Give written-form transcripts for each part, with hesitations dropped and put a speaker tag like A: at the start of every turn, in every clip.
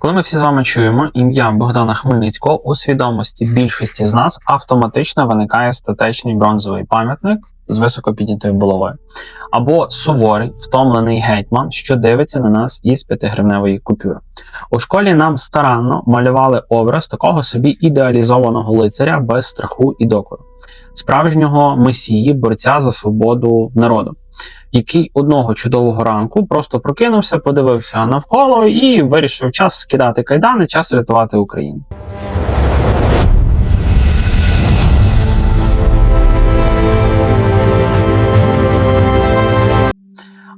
A: Коли ми всі з вами чуємо ім'я Богдана Хмельницького, у свідомості більшості з нас автоматично виникає статечний бронзовий пам'ятник з високо піднятою булавою. Або суворий, втомлений гетьман, що дивиться на нас із 5-гривневої купюри. У школі нам старанно малювали образ такого собі ідеалізованого лицаря без страху і докору. Справжнього месії, борця за свободу народу, який одного чудового ранку просто прокинувся, подивився навколо і вирішив: час скидати кайдани, час рятувати Україну.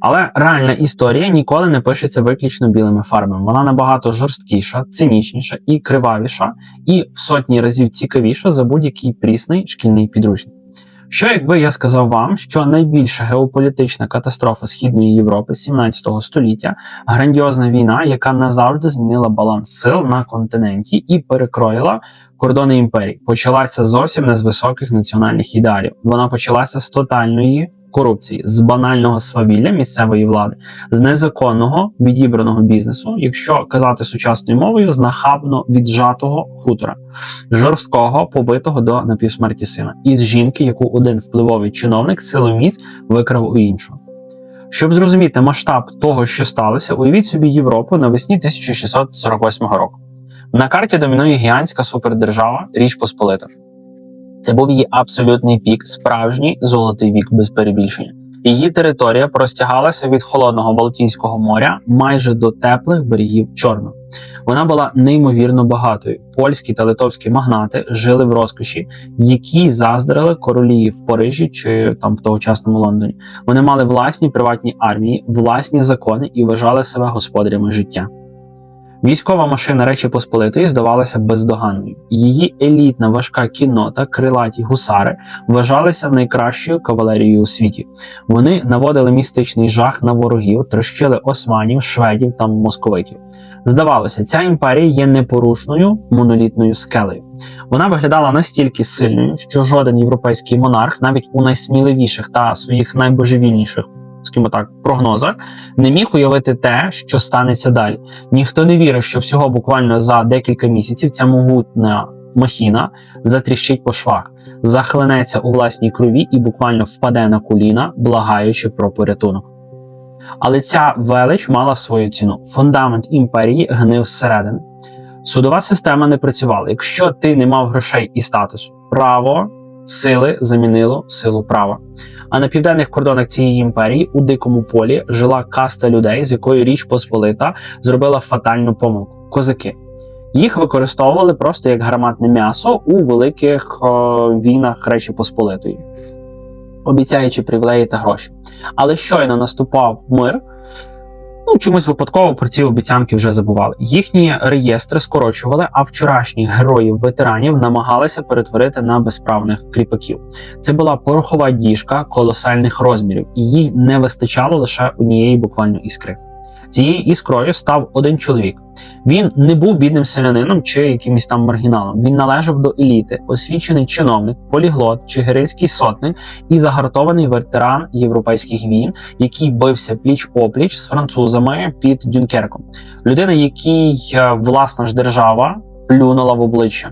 A: Але реальна історія ніколи не пишеться виключно білими фарбами. Вона набагато жорсткіша, цинічніша і кривавіша, і в сотні разів цікавіша за будь-який прісний шкільний підручник. Що якби я сказав вам, що найбільша геополітична катастрофа Східної Європи 17 століття – грандіозна війна, яка назавжди змінила баланс сил на континенті і перекроїла кордони імперії, почалася зовсім не з високих національних ідеалів. Вона почалася з тотальної корупції, з банального свавілля місцевої влади, з незаконного відібраного бізнесу, якщо казати сучасною мовою, з нахабно віджатого хутора, жорсткого, побитого до напівсмерті сина, і з жінки, яку один впливовий чиновник силоміць викрав у іншого. Щоб зрозуміти масштаб того, що сталося, уявіть собі Європу навесні 1648 року. На карті домінує гігантська супердержава Річ Посполита. Це був її абсолютний пік, справжній золотий вік без перебільшення. Її територія простягалася від холодного Балтійського моря майже до теплих берегів Чорного. Вона була неймовірно багатою. Польські та литовські магнати жили в розкоші, які заздрили королі в Парижі чи там в тогочасному Лондоні. Вони мали власні приватні армії, власні закони і вважали себе господарями життя. Військова машина Речі Посполитої здавалася бездоганною. Її елітна важка кіннота, крилаті гусари вважалися найкращою кавалерією у світі. Вони наводили містичний жах на ворогів, трощили османів, шведів та московитів. Здавалося, ця імперія є непорушною монолітною скелею. Вона виглядала настільки сильною, що жоден європейський монарх, навіть у найсміливіших та своїх найбожевільніших, скажімо так, прогнозах, не міг уявити те, що станеться далі. Ніхто не вірив, що всього буквально за декілька місяців ця могутня махіна затріщить по швах, захлинеться у власній крові і буквально впаде на коліна, благаючи про порятунок. Але ця велич мала свою ціну. Фундамент імперії гнив зсередини. Судова система не працювала. Якщо ти не мав грошей і статусу, право сили замінило силу права. А на південних кордонах цієї імперії у дикому полі жила каста людей, з якою Річ Посполита зробила фатальну помилку – козаки. Їх використовували просто як гарматне м'ясо у великих війнах Речі Посполитої, обіцяючи привілеї та гроші. Але щойно наступав мир, чомусь випадково про ці обіцянки вже забували. Їхні реєстри скорочували, а вчорашніх героїв-ветеранів намагалися перетворити на безправних кріпаків. Це була порохова діжка колосальних розмірів, і їй не вистачало лише однієї буквально іскри. Цією іскрою став один чоловік. Він не був бідним селянином чи якимось там маргіналом. Він належав до еліти, освічений чиновник, поліглот, чигиринський сотник і загартований ветеран європейських війн, який бився пліч-опліч з французами під Дюнкерком. Людина, якій власна ж держава плюнула в обличчя,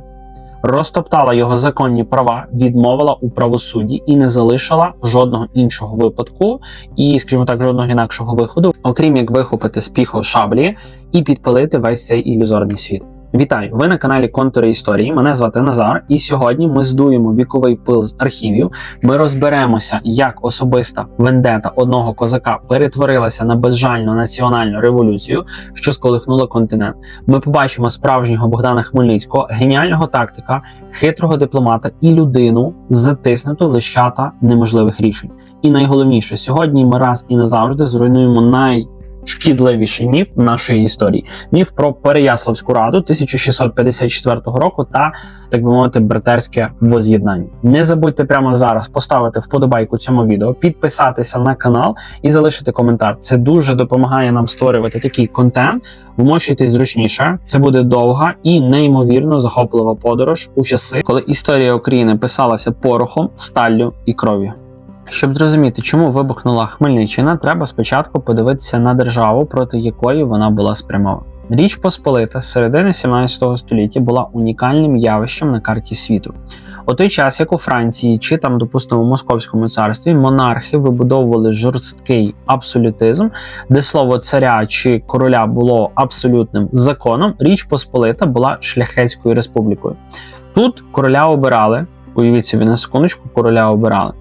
A: розтоптала його законні права, відмовила у правосудді і не залишила жодного іншого випадку і, скажімо так, жодного інакшого виходу, окрім як вихопити з піхов шаблі і підпалити весь цей ілюзорний світ. Вітаю! Ви на каналі Контури Історії, мене звати Назар, і сьогодні ми здуємо віковий пил з архівів, ми розберемося, як особиста вендета одного козака перетворилася на безжальну національну революцію, що сколихнула континент. Ми побачимо справжнього Богдана Хмельницького, геніального тактика, хитрого дипломата і людину, затиснуту в лищата неможливих рішень. І найголовніше, сьогодні ми раз і назавжди зруйнуємо найшкідливіший міф нашої історії. Міф про Переяславську раду 1654 року та, так би мовити, братерське воз'єднання. Не забудьте прямо зараз поставити вподобайку цьому відео, підписатися на канал і залишити коментар. Це дуже допомагає нам створювати такий контент. Вмощуйтесь зручніше. Це буде довга і неймовірно захоплива подорож у часи, коли історія України писалася порохом, сталлю і кров'ю. Щоб зрозуміти, чому вибухнула Хмельниччина, треба спочатку подивитися на державу, проти якої вона була спрямована. Річ Посполита з середини 17 століття була унікальним явищем на карті світу. У той час, як у Франції чи там, допустимо, у Московському царстві, монархи вибудовували жорсткий абсолютизм, де слово царя чи короля було абсолютним законом, Річ Посполита була шляхетською республікою. Тут короля обирали, уявіть собі на секундочку, короля обирали.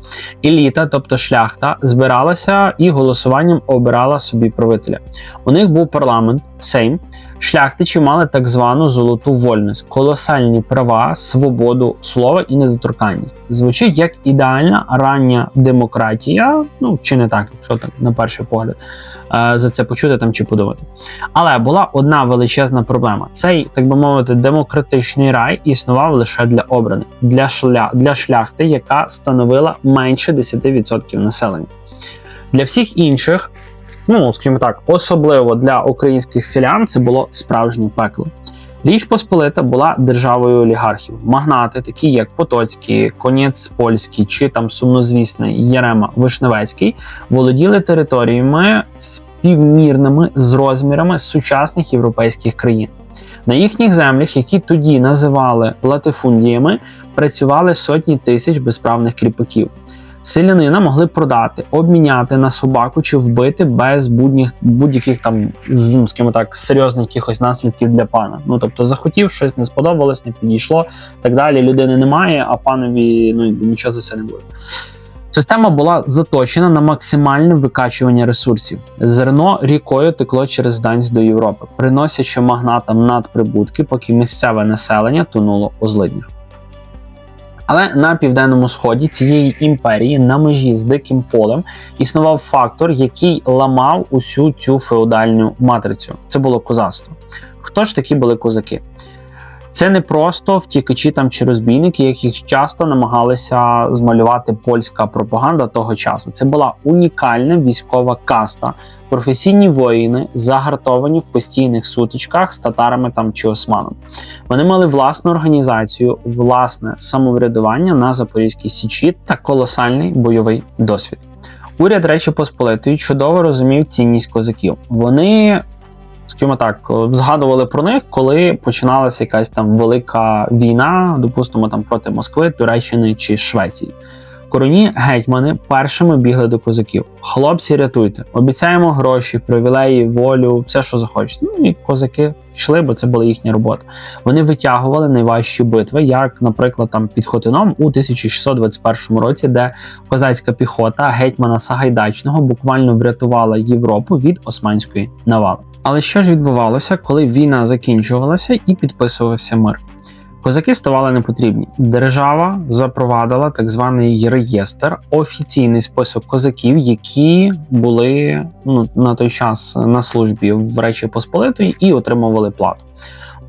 A: Еліта, тобто шляхта, збиралася і голосуванням обирала собі правителя. У них був парламент, сейм. Шляхтичі мали так звану золоту вольність, колосальні права, свободу слова і недоторканність. Звучить як ідеальна рання демократія, ну чи не так, якщо так на перший погляд за це почути там чи подумати. Але була одна величезна проблема. Цей, так би мовити, демократичний рай існував лише для обраних, для шляхти, яка становила менше 10% населення. Для всіх інших, ну, скажімо так, особливо для українських селян, це було справжнє пекло. Річ Посполита була державою олігархів. Магнати, такі як Потоцький, Конець Польський чи там сумнозвісний Ярема Вишневецький, володіли територіями співмірними з розмірами сучасних європейських країн. На їхніх землях, які тоді називали латифундіями, працювали сотні тисяч безправних кріпаків. Селянина могли продати, обміняти на собаку чи вбити без будь-яких там, скажімо так, серйозних якихось наслідків для пана. Ну, тобто захотів, щось не сподобалось, не підійшло, так далі, людини немає, а панові нічого за це не буде. Система була заточена на максимальне викачування ресурсів. Зерно рікою текло через Данськ до Європи, приносячи магнатам надприбутки, поки місцеве населення тонуло у злиднях. Але на південному сході цієї імперії, на межі з Диким полем, існував фактор, який ламав усю цю феодальну матрицю. Це було козацтво. Хто ж такі були козаки? Це не просто втікачі там чи розбійники, яких часто намагалися змалювати польська пропаганда того часу. Це була унікальна військова каста, професійні воїни, загартовані в постійних сутичках з татарами там чи османами. Вони мали власну організацію, власне самоврядування на Запорізькій Січі та колосальний бойовий досвід. Уряд Речі Посполитої чудово розумів цінність козаків. Вони, скажімо так, згадували про них, коли починалася якась там велика війна, допустимо, там проти Москви, Туреччини чи Швеції. Короні гетьмани першими бігли до козаків. Хлопці, рятуйте, обіцяємо гроші, привілеї, волю, все, що захочете. Ну і козаки йшли, бо це була їхня робота. Вони витягували найважчі битви, як, наприклад, там під Хотином у 1621 році, де козацька піхота гетьмана Сагайдачного буквально врятувала Європу від османської навали. Але що ж відбувалося, коли війна закінчувалася і підписувався мир? Козаки ставали непотрібні. Держава запровадила так званий реєстр, офіційний список козаків, які були на той час на службі в Речі Посполитої і отримували плату.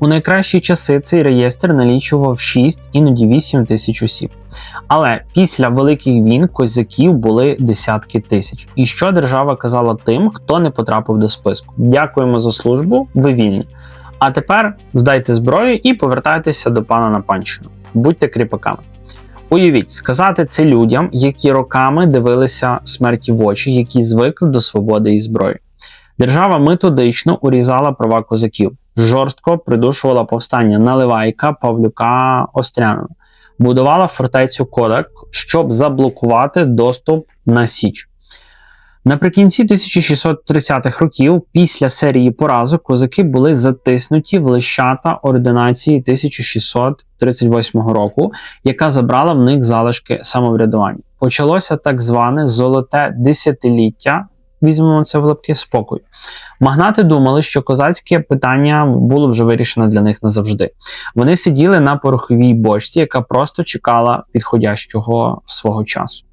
A: У найкращі часи цей реєстр налічував 6, іноді 8 тисяч осіб. Але після Великих війн козаків були десятки тисяч. І що держава казала тим, хто не потрапив до списку? Дякуємо за службу, ви вільні. А тепер здайте зброю і повертайтеся до пана на панщину. Будьте кріпаками. Уявіть, сказати це людям, які роками дивилися смерті в очі, які звикли до свободи і зброї. Держава методично урізала права козаків, жорстко придушувала повстання Наливайка, Павлюка, Острянина. Будувала фортецю Кодак, щоб заблокувати доступ на Січ. Наприкінці 1630-х років, після серії поразок, козаки були затиснуті в лещата ординації 1638 року, яка забрала в них залишки самоврядування. Почалося так зване «золоте десятиліття», візьмемо це в лапки, спокою. Магнати думали, що козацьке питання було вже вирішено для них назавжди. Вони сиділи на пороховій бочці, яка просто чекала підходящого свого часу.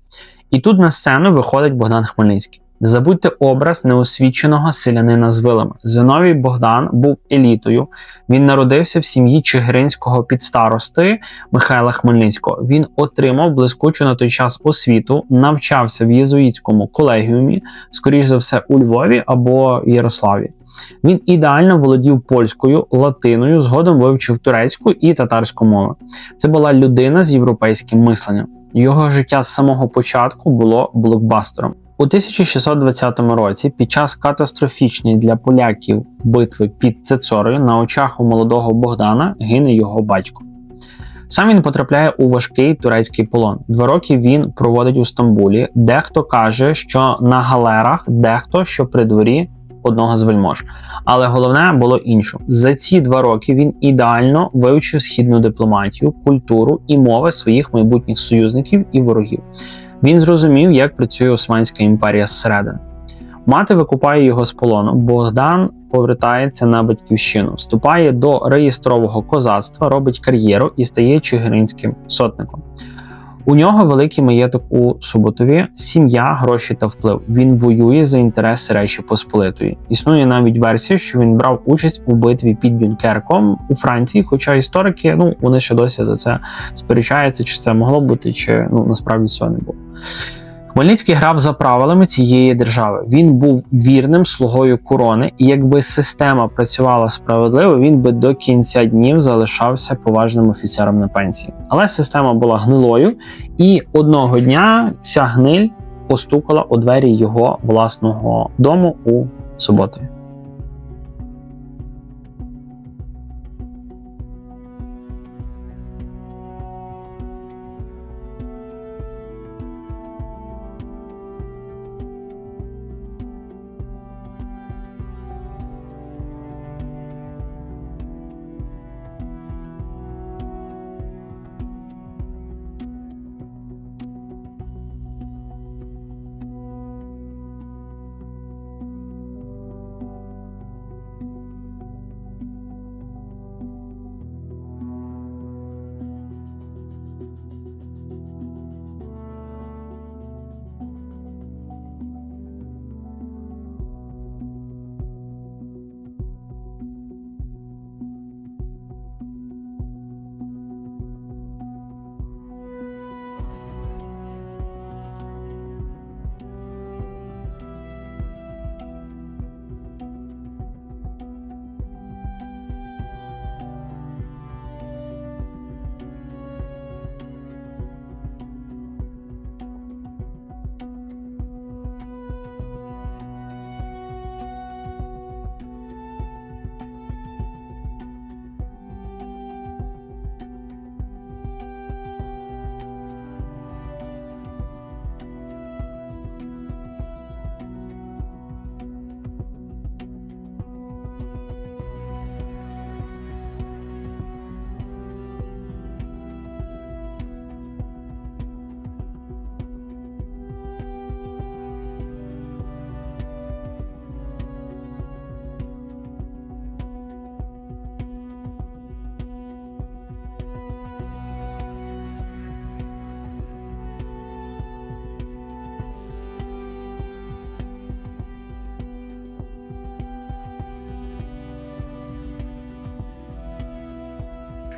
A: І тут на сцену виходить Богдан Хмельницький. Не забудьте образ неосвіченого селянина з вилами. Зиновій Богдан був елітою. Він народився в сім'ї чигиринського підстарости Михайла Хмельницького. Він отримав блискучу на той час освіту, навчався в єзуїтському колегіумі, скоріш за все у Львові або Ярославі. Він ідеально володів польською, латиною, згодом вивчив турецьку і татарську мови. Це була людина з європейським мисленням. Його життя з самого початку було блокбастером. У 1620 році під час катастрофічної для поляків битви під Цецорою на очах у молодого Богдана гине його батько. Сам він потрапляє у важкий турецький полон. 2 роки він проводить у Стамбулі. Дехто каже, що на галерах, дехто, що при дворі одного з вельмож. Але головне було інше. За ці 2 роки він ідеально вивчив східну дипломатію, культуру і мови своїх майбутніх союзників і ворогів. Він зрозумів, як працює Османська імперія зсередини. Мати викупає його з полону. Богдан повертається на батьківщину, вступає до реєстрового козацтва, робить кар'єру і стає чигиринським сотником. У нього великий маєток у Суботові, сім'я, гроші та вплив. Він воює за інтереси Речі Посполитої. Існує навіть версія, що він брав участь у битві під Дюнкерком у Франції, хоча історики, вони ще досі за це сперечаються, чи це могло бути, чи насправді цього не було. Хмельницький грав за правилами цієї держави. Він був вірним слугою корони, і якби система працювала справедливо, він би до кінця днів залишався поважним офіцером на пенсії. Але система була гнилою, і одного дня ця гниль постукала у двері його власного дому у Суботові.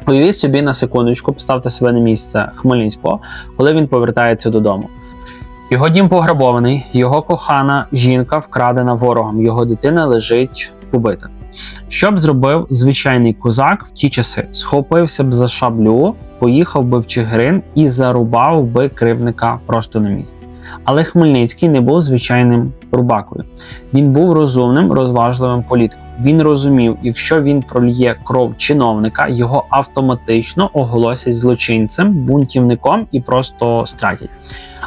A: Уявіть собі на секундочку, поставте себе на місце Хмельницького, коли він повертається додому. Його дім пограбований, його кохана жінка вкрадена ворогом, його дитина лежить побита. Що б зробив звичайний козак в ті часи? Схопився б за шаблю, поїхав би в Чигирин і зарубав би кривдника просто на місці. Але Хмельницький не був звичайним рубакою. Він був розумним, розважливим політиком. Він розумів, якщо він прольє кров чиновника, його автоматично оголосять злочинцем, бунтівником і просто стратять.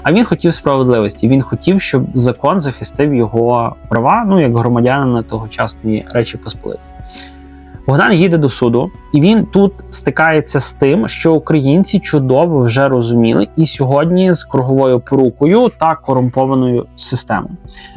A: А він хотів справедливості. Він хотів, щоб закон захистив його права, як громадянина тогочасної Речі Посполитої. Богдан їде до суду, і він тут стикається з тим, що українці чудово вже розуміли і сьогодні з круговою порукою та корумпованою системою.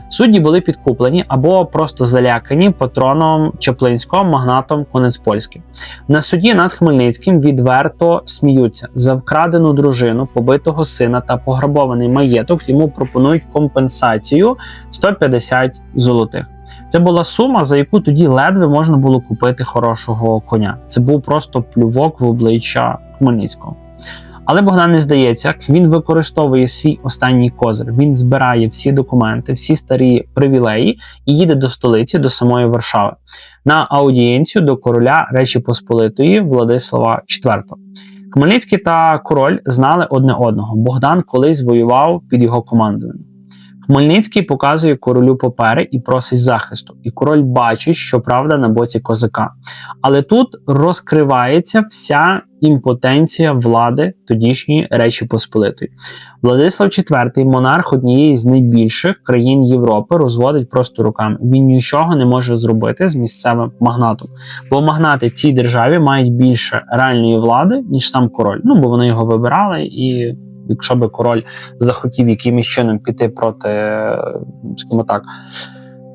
A: Судді були підкуплені або просто залякані патроном Чаплинського, магнатом Конецпольським. На суді над Хмельницьким відверто сміються. За вкрадену дружину, побитого сина та пограбований маєток йому пропонують компенсацію 150 золотих. Це була сума, за яку тоді ледве можна було купити хорошого коня. Це був просто плювок в обличчя Хмельницького. Але Богдан не здається, він використовує свій останній козир. Він збирає всі документи, всі старі привілеї і їде до столиці, до самої Варшави, на аудієнцію до короля Речі Посполитої Владислава IV. Хмельницький та король знали одне одного. Богдан колись воював під його командуванням. Хмельницький показує королю папери і просить захисту. І король бачить, що правда на боці козака. Але тут розкривається вся імпотенція влади тодішньої Речі Посполитої. Владислав IV, монарх однієї з найбільших країн Європи, розводить просто руками. Він нічого не може зробити з місцевим магнатом. Бо магнати в цій державі мають більше реальної влади, ніж сам король. Ну, бо вони його вибирали, і якщо би король захотів якимось чином піти проти, скажімо так,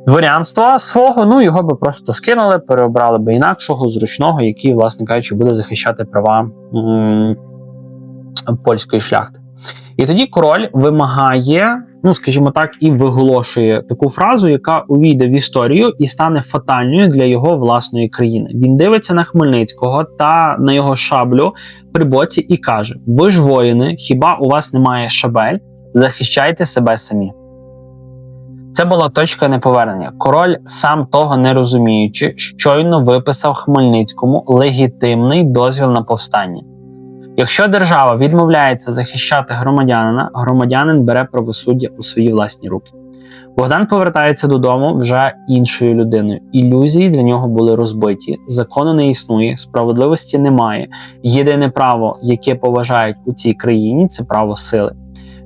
A: дворянства свого, ну його би просто скинули, переобрали би інакшого, зручного, який, власне кажучи, буде захищати права польської шляхти. І тоді король вимагає, ну скажімо так, і виголошує таку фразу, яка увійде в історію і стане фатальною для його власної країни. Він дивиться на Хмельницького та на його шаблю при боці і каже: "Ви ж воїни, хіба у вас немає шабель? Захищайте себе самі". Це була точка неповернення. Король, сам того не розуміючи, щойно виписав Хмельницькому легітимний дозвіл на повстання. Якщо держава відмовляється захищати громадянина, громадянин бере правосуддя у свої власні руки. Богдан повертається додому вже іншою людиною. Ілюзії для нього були розбиті, закону не існує, справедливості немає. Єдине право, яке поважають у цій країні, це право сили.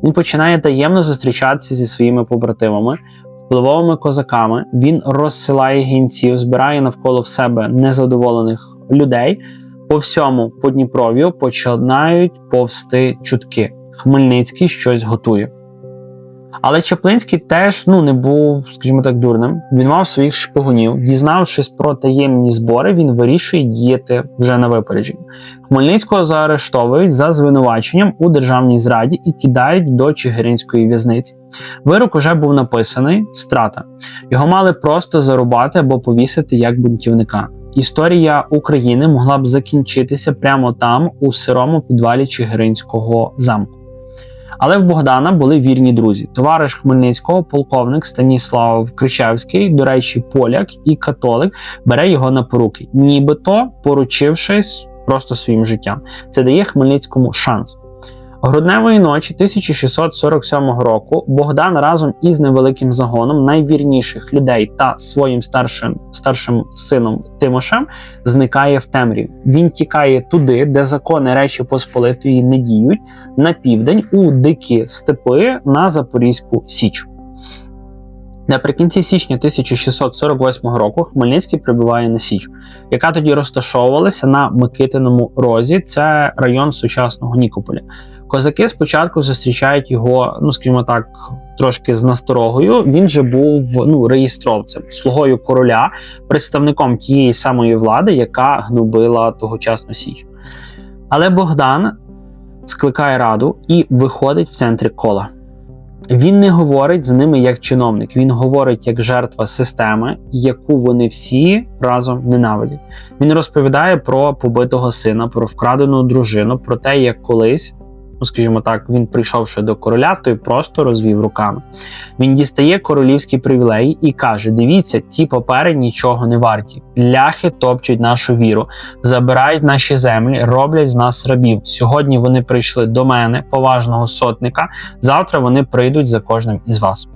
A: Він починає таємно зустрічатися зі своїми побратимами, впливовими козаками. Він розсилає гінців, збирає навколо себе незадоволених людей. По всьому Подніпров'ю починають повсти чутки. Хмельницький щось готує. Але Чаплинський теж не був, скажімо так, дурним. Він мав своїх шпигунів. Дізнавшись про таємні збори, він вирішує діяти вже на випередження. Хмельницького заарештовують за звинуваченням у державній зраді і кидають до Чигиринської в'язниці. Вирок уже був написаний – страта. Його мали просто зарубати або повісити як бунтівника. Історія України могла б закінчитися прямо там, у сирому підвалі Чигиринського замку. Але в Богдана були вірні друзі. Товариш Хмельницького, полковник Станіслав Кричевський, до речі, поляк і католик, бере його на поруки, нібито поручившись просто своїм життям. Це дає Хмельницькому шанс. Грудневої ночі 1647 року Богдан разом із невеликим загоном найвірніших людей та своїм старшим сином Тимошем зникає в темряві. Він тікає туди, де закони Речі Посполитої не діють, на південь у дикі степи на Запорізьку Січ. Наприкінці січня 1648 року Хмельницький прибуває на Січ, яка тоді розташовувалася на Микитиному розі, це район сучасного Нікополя. Козаки спочатку зустрічають його, скажімо так, трошки з насторогою. Він же був реєстровцем, слугою короля, представником тієї самої влади, яка гнобила тогочасну Січ. Але Богдан скликає раду і виходить в центрі кола. Він не говорить з ними як чиновник, він говорить як жертва системи, яку вони всі разом ненавидять. Він розповідає про побитого сина, про вкрадену дружину, про те, як колись, скажімо так, він прийшовши до короля, той просто розвів руками. Він дістає королівські привілеї і каже: "Дивіться, ті папери нічого не варті. Ляхи топчуть нашу віру, забирають наші землі, роблять з нас рабів. Сьогодні вони прийшли до мене, поважного сотника, завтра вони прийдуть за кожним із вас".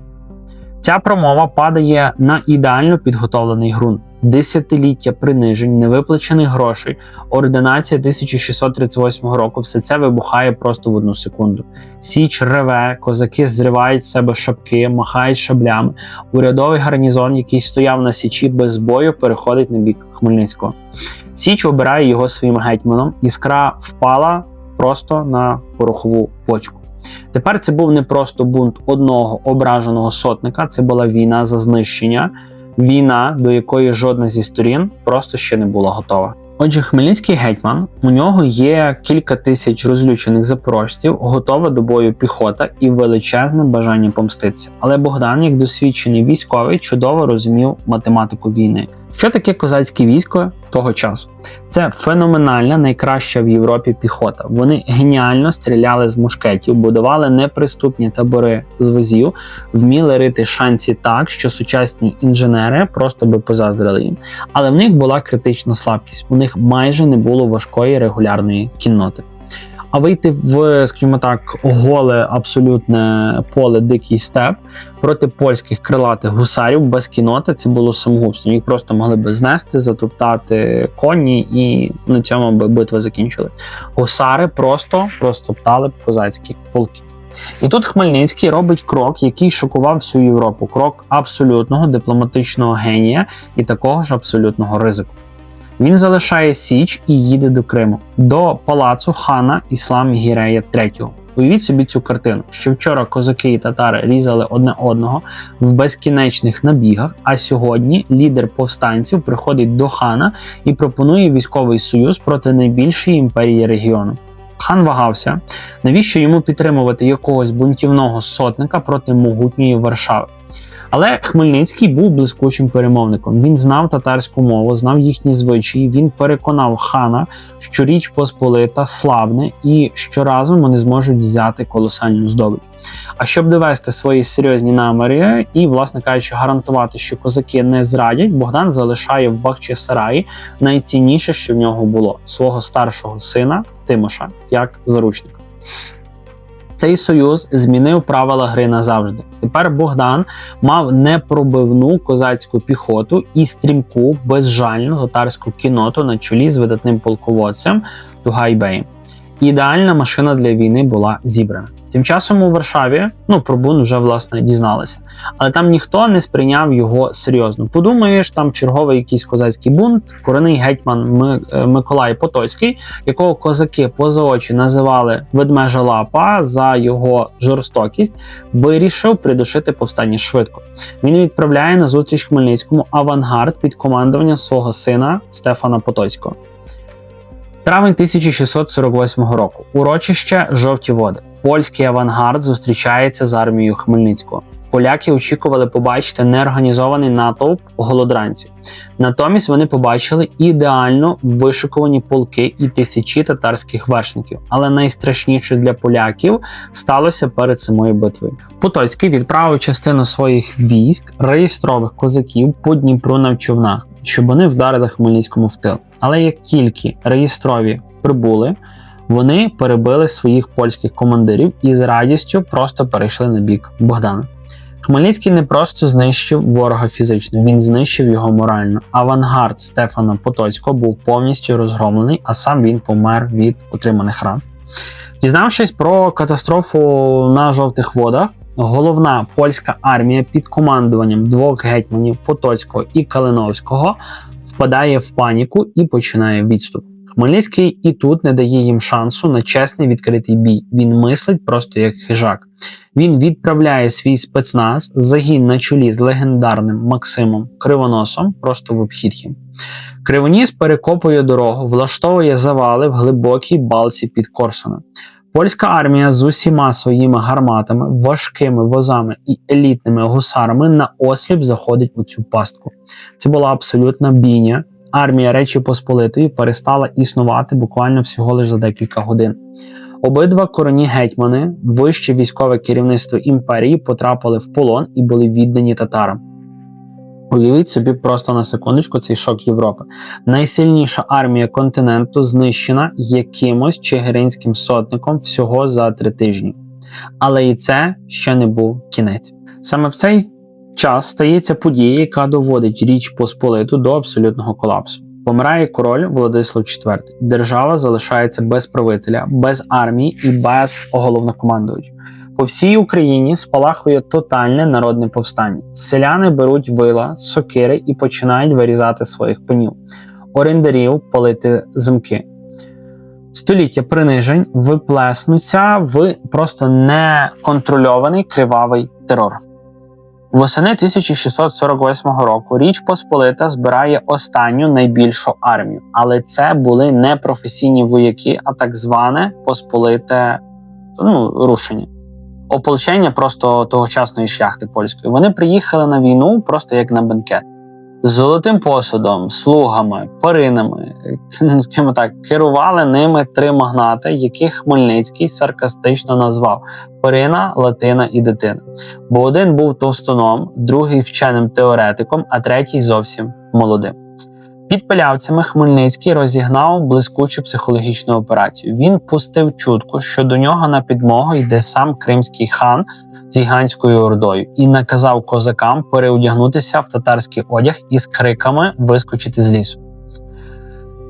A: Ця промова падає на ідеально підготовлений ґрунт. Десятиліття принижень, невиплачених грошей, ординація 1638 року – все це вибухає просто в одну секунду. Січ реве, козаки зривають з себе шапки, махають шаблями. Урядовий гарнізон, який стояв на Січі без бою, переходить на бік Хмельницького. Січ обирає його своїм гетьманом, іскра впала просто на порохову бочку. Тепер це був не просто бунт одного ображеного сотника, це була війна за знищення, війна, до якої жодна зі сторін просто ще не була готова. Отже, хмельницький гетьман, у нього є кілька тисяч розлючених запорожців, готова до бою піхота і величезне бажання помститися. Але Богдан, як досвідчений військовий, чудово розумів математику війни. Що таке козацьке військо того часу? Це феноменальна, найкраща в Європі піхота. Вони геніально стріляли з мушкетів, будували неприступні табори з возів, вміли рити шанці так, що сучасні інженери просто би позаздрили їм. Але в них була критична слабкість, у них майже не було важкої регулярної кінноти. а вийти в, скажімо так, голе абсолютне поле, дикий степ проти польських крилатих гусарів без кінноти, це було самогубством. Їх просто могли би знести, затоптати коні, і на цьому би битва закінчили. Гусари просто птали козацькі полки. І тут Хмельницький робить крок, який шокував всю Європу. Крок абсолютного дипломатичного генія і такого ж абсолютного ризику. Він залишає Січ і їде до Криму, до палацу хана Іслам Гірея III. Уявіть собі цю картину, що вчора козаки і татари різали одне одного в безкінечних набігах, а сьогодні лідер повстанців приходить до хана і пропонує військовий союз проти найбільшої імперії регіону. Хан вагався, навіщо йому підтримувати якогось бунтівного сотника проти могутньої Варшави. Але Хмельницький був блискучим перемовником. Він знав татарську мову, знав їхні звичаї, він переконав хана, що Річ Посполита слабне і що разом вони зможуть взяти колосальну здобич. А щоб довести свої серйозні наміри і, власне кажучи, гарантувати, що козаки не зрадять, Богдан залишає в Бахчисараї найцінніше, що в нього було – свого старшого сина Тимоша, як заручник. Цей союз змінив правила гри назавжди. Тепер Богдан мав непробивну козацьку піхоту і стрімку, безжальну татарську кінноту на чолі з видатним полководцем Тугай-беєм. Ідеальна машина для війни була зібрана. Тим часом у Варшаві, про бунт вже, власне, дізналися. Але там ніхто не сприйняв його серйозно. Подумаєш, там черговий якийсь козацький бунт, корений гетьман Миколай Потоцький, якого козаки поза очі називали «ведмежа лапа» за його жорстокість, вирішив придушити повстання швидко. Він відправляє на зустріч Хмельницькому авангард під командуванням свого сина Стефана Потоцького. Травень 1648 року. Урочище Жовті Води. Польський авангард зустрічається з армією Хмельницького. Поляки очікували побачити неорганізований натовп голодранців. Натомість вони побачили ідеально вишиковані полки і тисячі татарських вершників. Але найстрашніше для поляків сталося перед самою битвою. Потоцький відправив частину своїх військ, реєстрових козаків по Дніпру на човнах, щоб вони вдарили Хмельницькому в тил. Але як тільки реєстрові прибули, вони перебили своїх польських командирів і з радістю просто перейшли на бік Богдана. Хмельницький не просто знищив ворога фізично, він знищив його морально. Авангард Стефана Потоцького був повністю розгромлений, а сам він помер від отриманих ран. Дізнавшись про катастрофу на Жовтих Водах, головна польська армія під командуванням двох гетьманів Потоцького і Калиновського впадає в паніку і починає відступ. Хмельницький і тут не дає їм шансу на чесний відкритий бій. Він мислить просто як хижак. Він відправляє свій спецназ, загін на чолі з легендарним Максимом Кривоносом, просто в обхід їм. Кривоніс перекопує дорогу, влаштовує завали в глибокій балці під Корсуном. Польська армія з усіма своїми гарматами, важкими возами і елітними гусарами наосліп заходить у цю пастку. Це була абсолютна бійня. Армія Речі Посполитої перестала існувати буквально всього лише за декілька годин. Обидва короні гетьмани, вище військове керівництво імперії потрапили в полон і були віддані татарам. Уявіть собі просто на секундочку цей шок Європи. Найсильніша армія континенту знищена якимось чигиринським сотником всього за 3 тижні. Але і це ще не був кінець. Саме в цей час стається подія, яка доводить Річ Посполиту до абсолютного колапсу. Помирає король Владислав IV. Держава залишається без правителя, без армії і без головнокомандувача. По всій Україні спалахує тотальне народне повстання. Селяни беруть вила, сокири і починають вирізати своїх панів. Орендарів палити замки. Століття принижень виплеснуться в просто неконтрольований кривавий терор. Восени 1648 року Річ Посполита збирає останню найбільшу армію. Але це були не професійні вояки, а так зване посполите рушення. Ополчення просто тогочасної шляхти польської. Вони приїхали на війну просто як на бенкет. З золотим посудом, слугами, паринами, скажімо так, керували ними 3 магнати, яких Хмельницький саркастично назвав Парина, Латина і Дитина. Бо один був товстоном, другий вченим теоретиком, а третій зовсім молодим. Під Пилявцями Хмельницький розігнав блискучу психологічну операцію. Він пустив чутку, що до нього на підмогу йде сам кримський хан з гігантською ордою і наказав козакам переодягнутися в татарський одяг і з криками вискочити з лісу.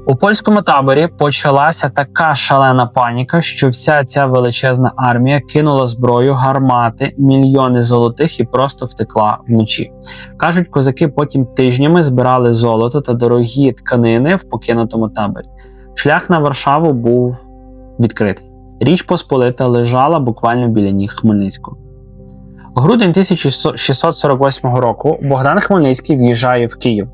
A: У польському таборі почалася така шалена паніка, що вся ця величезна армія кинула зброю, гармати, мільйони золотих і просто втекла вночі. Кажуть, козаки потім тижнями збирали золото та дорогі тканини в покинутому таборі. Шлях на Варшаву був відкритий. Річ Посполита лежала буквально біля ніг Хмельницького. Грудень 1648 року Богдан Хмельницький в'їжджає в Київ.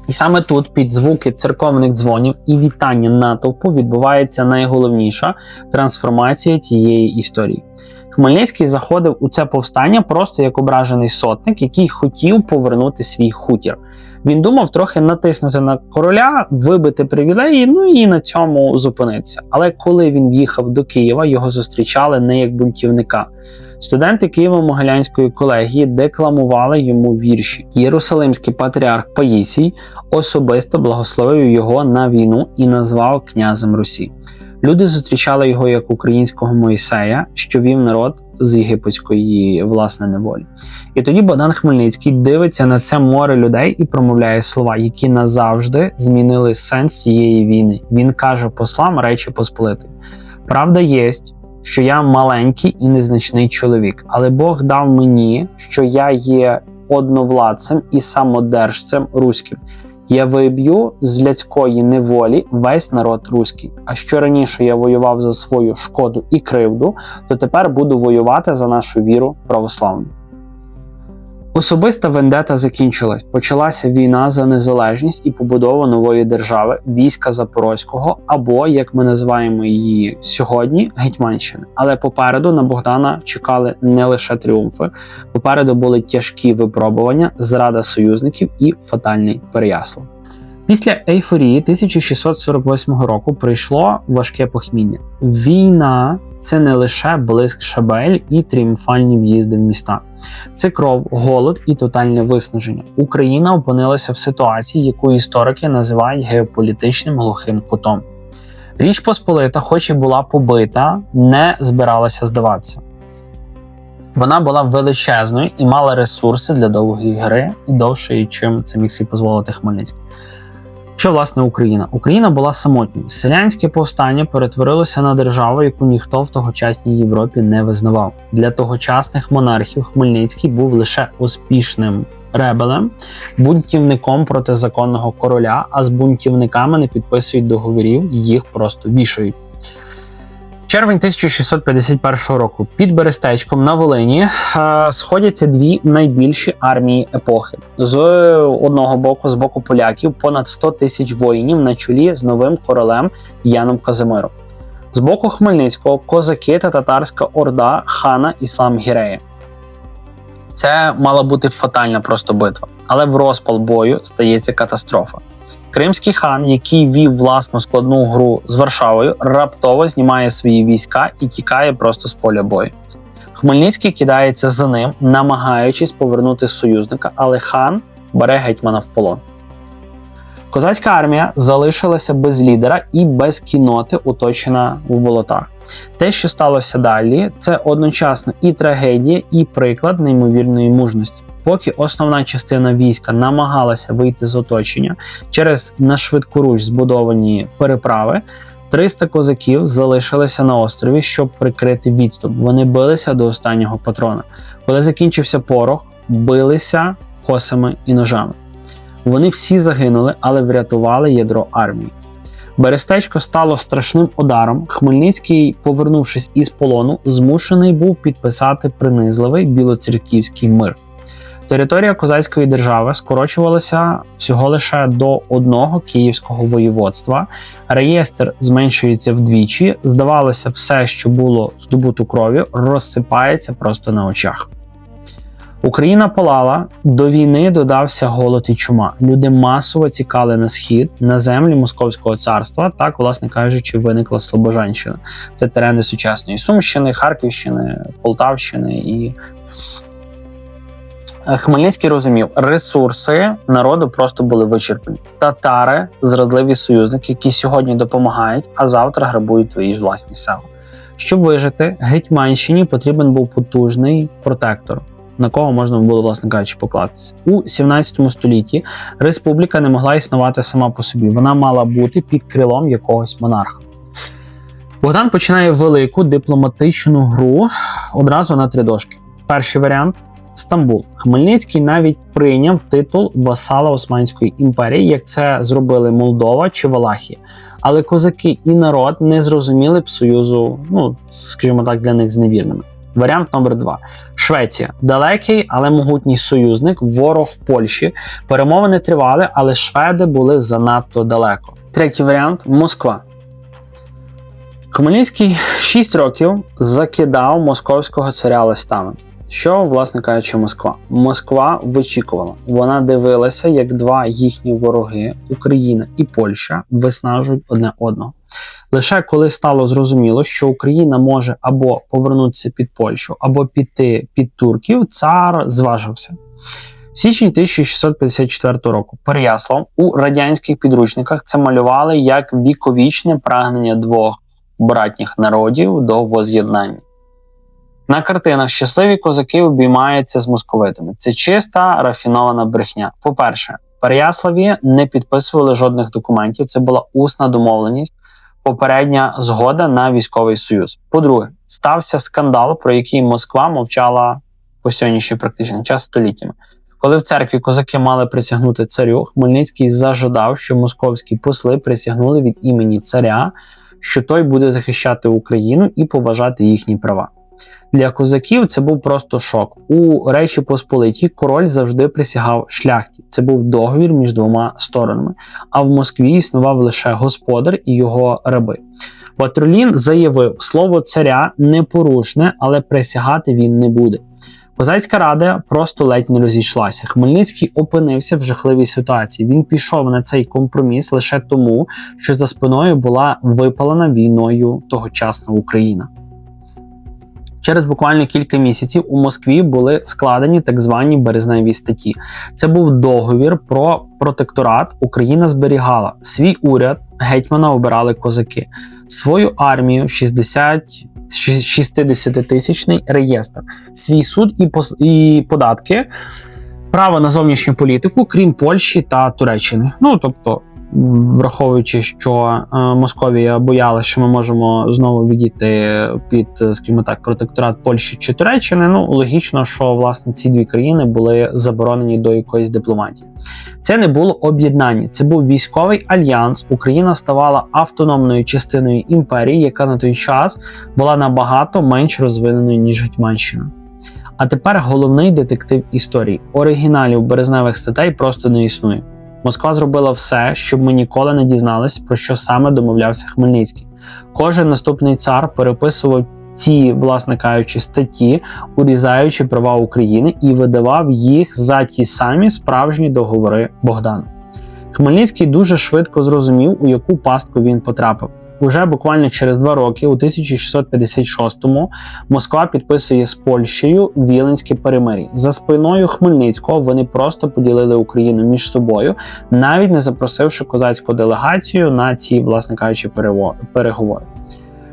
A: І саме тут, під звуки церковних дзвонів і вітання натовпу, відбувається найголовніша трансформація тієї історії. Хмельницький заходив у це повстання просто як ображений сотник, який хотів повернути свій хутір. Він думав трохи натиснути на короля, вибити привілеї, і на цьому зупинитися. Але коли він в'їхав до Києва, його зустрічали не як бунтівника. Студенти Києво-Могилянської колегії декламували йому вірші. Єрусалимський патріарх Паїсій особисто благословив його на війну і назвав князем Русі. Люди зустрічали його як українського Мойсея, що вів народ з єгипетської, неволі. І тоді Богдан Хмельницький дивиться на це море людей і промовляє слова, які назавжди змінили сенс цієї війни. Він каже послам Речі Посполитої: «Правда єсть, що я маленький і незначний чоловік, але Бог дав мені, що я є одновладцем і самодержцем руським. Я виб'ю з людської неволі весь народ руський. А що раніше я воював за свою шкоду і кривду, то тепер буду воювати за нашу віру православну». Особиста вендета закінчилась. Почалася війна за незалежність і побудову нової держави, війська Запорозького, або, як ми називаємо її сьогодні, Гетьманщини. Але попереду на Богдана чекали не лише тріумфи, попереду були тяжкі випробування, зрада союзників і фатальний Переяслав. Після ейфорії 1648 року прийшло важке похмілля. Війна – це не лише блиск шабель і тріумфальні в'їзди в міста. Це кров, голод і тотальне виснаження. Україна опинилася в ситуації, яку історики називають геополітичним глухим кутом. Річ Посполита, хоч і була побита, не збиралася здаватися. Вона була величезною і мала ресурси для довгої гри, і довшої, чим це міг собі дозволити Хмельницький. Що, власне, Україна? Україна була самотньою. Селянське повстання перетворилося на державу, яку ніхто в тогочасній Європі не визнавав. Для тогочасних монархів Хмельницький був лише успішним ребелем, бунтівником проти законного короля, а з бунтівниками не підписують договорів, їх просто вішають. Червень 1651 року. Під Берестечком на Волині сходяться дві найбільші армії епохи. З одного боку, з боку поляків, понад 100 тисяч воїнів на чолі з новим королем Яном Казимиром. З боку Хмельницького – козаки та татарська орда хана Іслам-Гірея. Це мала бути фатальна просто битва. Але в розпал бою стається катастрофа. Кримський хан, який вів власну складну гру з Варшавою, раптово знімає свої війська і тікає просто з поля бою. Хмельницький кидається за ним, намагаючись повернути союзника, але хан бере гетьмана в полон. Козацька армія залишилася без лідера і без кінноти, оточена в болотах. Те, що сталося далі, це одночасно і трагедія, і приклад неймовірної мужності. Поки основна частина війська намагалася вийти з оточення через нашвидкуруч збудовані переправи, 300 козаків залишилися на острові, щоб прикрити відступ. Вони билися до останнього патрона. Коли закінчився порох, билися косами і ножами. Вони всі загинули, але врятували ядро армії. Берестечко стало страшним ударом. Хмельницький, повернувшись із полону, змушений був підписати принизливий білоцерківський мир. Територія козацької держави скорочувалася всього лише до одного київського воєводства. Реєстр зменшується вдвічі. Здавалося, все, що було здобуто кров'ю, розсипається просто на очах. Україна палала, до війни додався голод і чума. Люди масово тікали на схід, на землі Московського царства. Так, власне кажучи, виникла Слобожанщина. Це терени сучасної Сумщини, Харківщини, Полтавщини і Хмельницький розумів, ресурси народу просто були вичерпані. Татари – зрадливі союзники, які сьогодні допомагають, а завтра грабують твої ж власні села. Щоб вижити, Гетьманщині потрібен був потужний протектор, на кого можна було, власне кажучи, покластися. У 17 столітті республіка не могла існувати сама по собі, вона мала бути під крилом якогось монарха. Богдан починає велику дипломатичну гру одразу на 3 дошки. Перший варіант – Стамбул. Хмельницький навіть прийняв титул васала Османської імперії, як це зробили Молдова чи Валахія. Але козаки і народ не зрозуміли б союзу, скажімо так, для них зневірними. Варіант номер 2. Швеція. Далекий, але могутній союзник, ворог Польщі. Перемовини тривали, але шведи були занадто далеко. Третій варіант – Москва. Хмельницький 6 років закидав московського царя листами. Що, власне кажучи, Москва? Москва вичікувала. Вона дивилася, як два їхні вороги, Україна і Польща, виснажують одне одного. Лише коли стало зрозуміло, що Україна може або повернутися під Польщу, або піти під турків, цар зважився. Січень 1654 року Переяслав у радянських підручниках це малювали як віковічне прагнення двох братніх народів до воз'єднання. На картинах щасливі козаки обіймаються з московитами. Це чиста, рафінована брехня. По-перше, в Переяславі не підписували жодних документів, це була усна домовленість, попередня згода на військовий союз. По-друге, стався скандал, про який Москва мовчала по сьогоднішній практично час століттями. Коли в церкві козаки мали присягнути царю, Хмельницький зажадав, що московські посли присягнули від імені царя, що той буде захищати Україну і поважати їхні права. Для козаків це був просто шок. У Речі Посполитій король завжди присягав шляхті. Це був договір між двома сторонами. А в Москві існував лише господар і його раби. Батрулін заявив, слово царя непорушне, але присягати він не буде. Козацька рада просто ледь не розійшлася. Хмельницький опинився в жахливій ситуації. Він пішов на цей компроміс лише тому, що за спиною була випалена війною тогочасна Україна. Через буквально кілька місяців у Москві були складені так звані березневі статті. Це був договір про протекторат. Україна зберігала свій уряд, гетьмана обирали козаки, свою армію, 60-тисячний реєстр, свій суд і податки, право на зовнішню політику, крім Польщі та Туреччини. Тобто, враховуючи, що Московія боялася, що ми можемо знову відійти під, скажімо так, протекторат Польщі чи Туреччини, логічно, що, власне, ці дві країни були заборонені до якоїсь дипломатії. Це не було об'єднання, це був військовий альянс. Україна ставала автономною частиною імперії, яка на той час була набагато менш розвиненою, ніж Гетьманщина. А тепер головний детектив історії. Оригіналів березневих статей просто не існує. Москва зробила все, щоб ми ніколи не дізнались, про що саме домовлявся Хмельницький. Кожен наступний цар переписував ті, власне кажучи, статті, урізаючи права України, і видавав їх за ті самі справжні договори Богдана. Хмельницький дуже швидко зрозумів, у яку пастку він потрапив. Уже буквально через 2 роки, у 1656-му, Москва підписує з Польщею Віленське перемир'я. За спиною Хмельницького вони просто поділили Україну між собою, навіть не запросивши козацьку делегацію на ці, власне кажучи, переговори.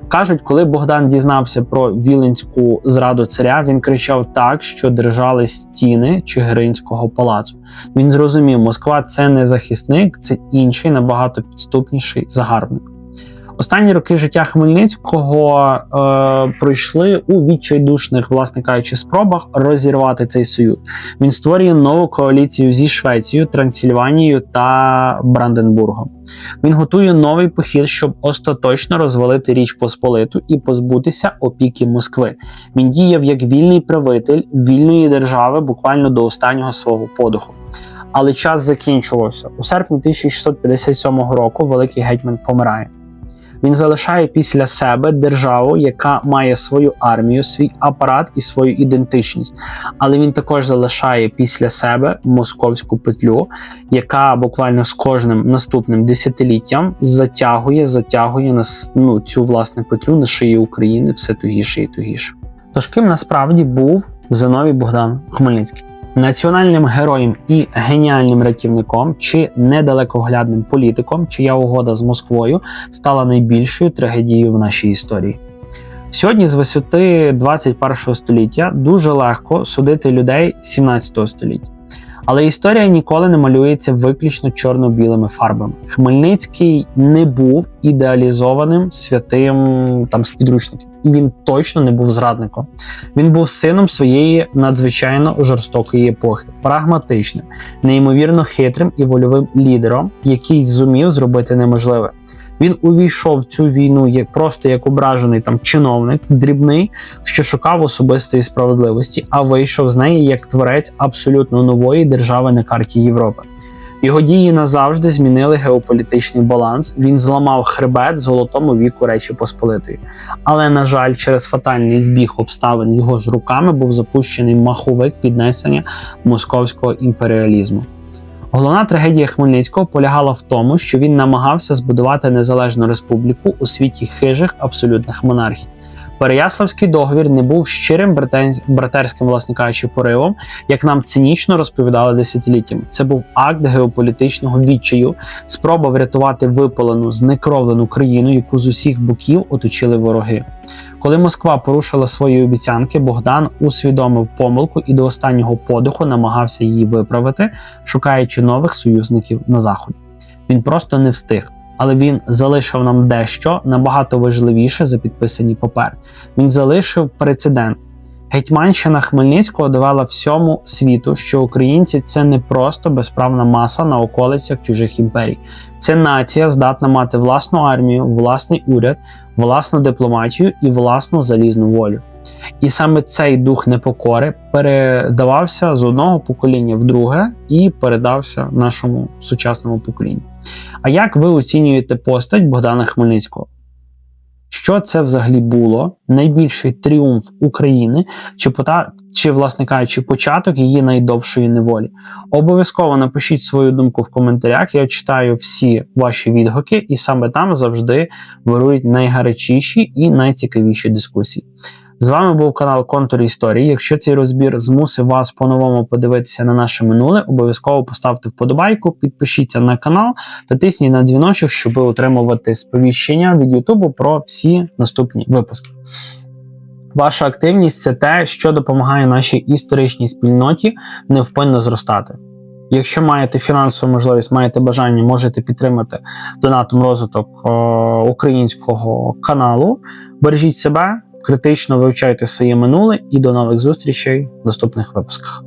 A: Кажуть, коли Богдан дізнався про Віленську зраду царя, він кричав так, що дрижали стіни Чигиринського палацу. Він зрозумів, Москва – це не захисник, це інший, набагато підступніший загарбник. Останні роки життя Хмельницького пройшли у відчайдушних, власне кажучи, спробах розірвати цей союз. Він створює нову коаліцію зі Швецією, Трансильванією та Бранденбургом. Він готує новий похід, щоб остаточно розвалити Річ Посполиту і позбутися опіки Москви. Він діяв як вільний правитель вільної держави буквально до останнього свого подиху. Але час закінчувався. У серпні 1657 року великий гетьман помирає. Він залишає після себе державу, яка має свою армію, свій апарат і свою ідентичність. Але він також залишає після себе московську петлю, яка буквально з кожним наступним десятиліттям затягує цю власне петлю на шиї України все тугіше і тугіше. Тож ким насправді був Зиновій Богдан Хмельницький? Національним героєм і геніальним рятівником чи недалекоглядним політиком, чия угода з Москвою стала найбільшою трагедією в нашій історії. Сьогодні з висоти 21 століття дуже легко судити людей 17 століття. Але історія ніколи не малюється виключно чорно-білими фарбами. Хмельницький не був ідеалізованим святим з підручників. І він точно не був зрадником. Він був сином своєї надзвичайно жорстокої епохи, прагматичним, неймовірно хитрим і вольовим лідером, який зумів зробити неможливе. Він увійшов в цю війну просто як ображений чиновник, дрібний, що шукав особистої справедливості, а вийшов з неї як творець абсолютно нової держави на карті Європи. Його дії назавжди змінили геополітичний баланс, він зламав хребет золотому віку Речі Посполитої. Але, на жаль, через фатальний збіг обставин його ж руками був запущений маховик піднесення московського імперіалізму. Головна трагедія Хмельницького полягала в тому, що він намагався збудувати незалежну республіку у світі хижих абсолютних монархій. Переяславський договір не був щирим братерським, власне кажучи, поривом, як нам цинічно розповідали десятиліттями. Це був акт геополітичного відчаю, спроба врятувати випалену, знекровлену країну, яку з усіх боків оточили вороги. Коли Москва порушила свої обіцянки, Богдан усвідомив помилку і до останнього подиху намагався її виправити, шукаючи нових союзників на Заході. Він просто не встиг. Але він залишив нам дещо набагато важливіше за підписані папери. Він залишив прецедент. Гетьманщина Хмельницького довела всьому світу, що українці – це не просто безправна маса на околицях чужих імперій. Це нація, здатна мати власну армію, власний уряд, власну дипломатію і власну залізну волю. І саме цей дух непокори передавався з одного покоління в друге і передався нашому сучасному поколінню. А як ви оцінюєте постать Богдана Хмельницького? Що це взагалі було? Найбільший тріумф України чи, власне кажучи, початок її найдовшої неволі? Обов'язково напишіть свою думку в коментарях, я читаю всі ваші відгуки, і саме там завжди вирують найгарячіші і найцікавіші дискусії. З вами був канал Контур Історії. Якщо цей розбір змусив вас по-новому подивитися на наше минуле, обов'язково поставте вподобайку, підпишіться на канал та тисніть на дзвіночок, щоб отримувати сповіщення від YouTube про всі наступні випуски. Ваша активність – це те, що допомагає нашій історичній спільноті невпинно зростати. Якщо маєте фінансову можливість, маєте бажання, можете підтримати донатом розвиток українського каналу. Бережіть себе, критично вивчайте своє минуле і до нових зустрічей в наступних випусках.